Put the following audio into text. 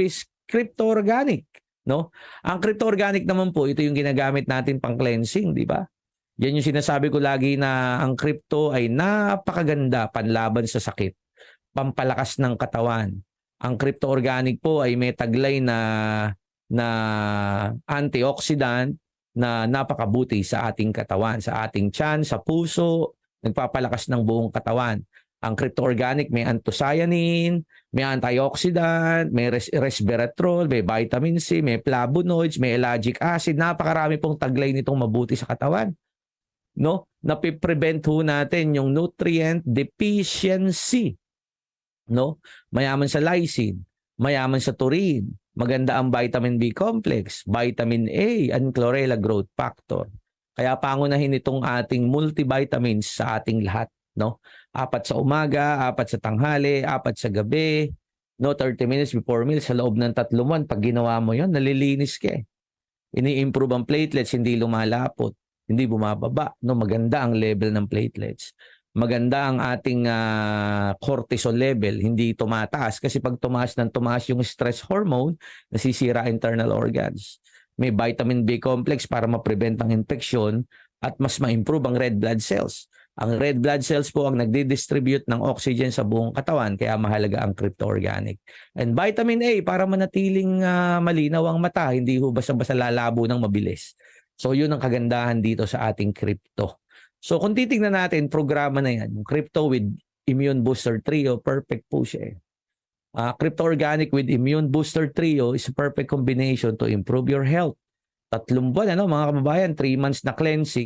is crypto organic, no? Ang crypto organic naman po, ito yung ginagamit natin pang cleansing, di ba? Yan yung sinasabi ko lagi na ang crypto ay napakaganda panlaban sa sakit, pampalakas ng katawan. Ang crypto organic po ay may taglay na antioxidant na napakabuti sa ating katawan, sa ating tiyan, sa puso, nagpapalakas ng buong katawan. Ang crypto organic may anthocyanin, may antioxidant, may resveratrol, may vitamin C, may flavonoids, may ellagic acid. Napakarami pong taglay nitong mabuti sa katawan. No? Napiprevent ho natin yung nutrient deficiency. No? Mayaman sa lysine, mayaman sa taurine, maganda ang vitamin B complex, vitamin A, and chlorella growth factor. Kaya pangunahin itong ating multivitamins sa ating lahat, no? 4 sa umaga, 4 sa tanghali, 4 sa gabi, no, 30 minutes before meal sa loob ng 3 buwan. Pag ginawa mo 'yon, nalilinis ka. Ini-improve ang platelets, hindi lumalapot, hindi bumababa, no? Maganda ang level ng platelets. Maganda ang ating cortisol level, hindi tumataas kasi pag tumaas yung stress hormone, nasisira internal organs. May vitamin B complex para ma-prevent ang infeksyon at mas ma-improve ang red blood cells. Ang red blood cells po ang nagdi-distribute ng oxygen sa buong katawan, kaya mahalaga ang crypto organic. And vitamin A para manatiling malinaw ang mata, hindi ho basta-basta lalabo ng mabilis. So yun ang kagandahan dito sa ating crypto. So kung titingnan natin, programa na yan, yung crypto with immune booster trio, perfect po siya. Crypto organic with immune booster trio is a perfect combination to improve your health. 3 buwan, mga kababayan, 3 months na cleansing.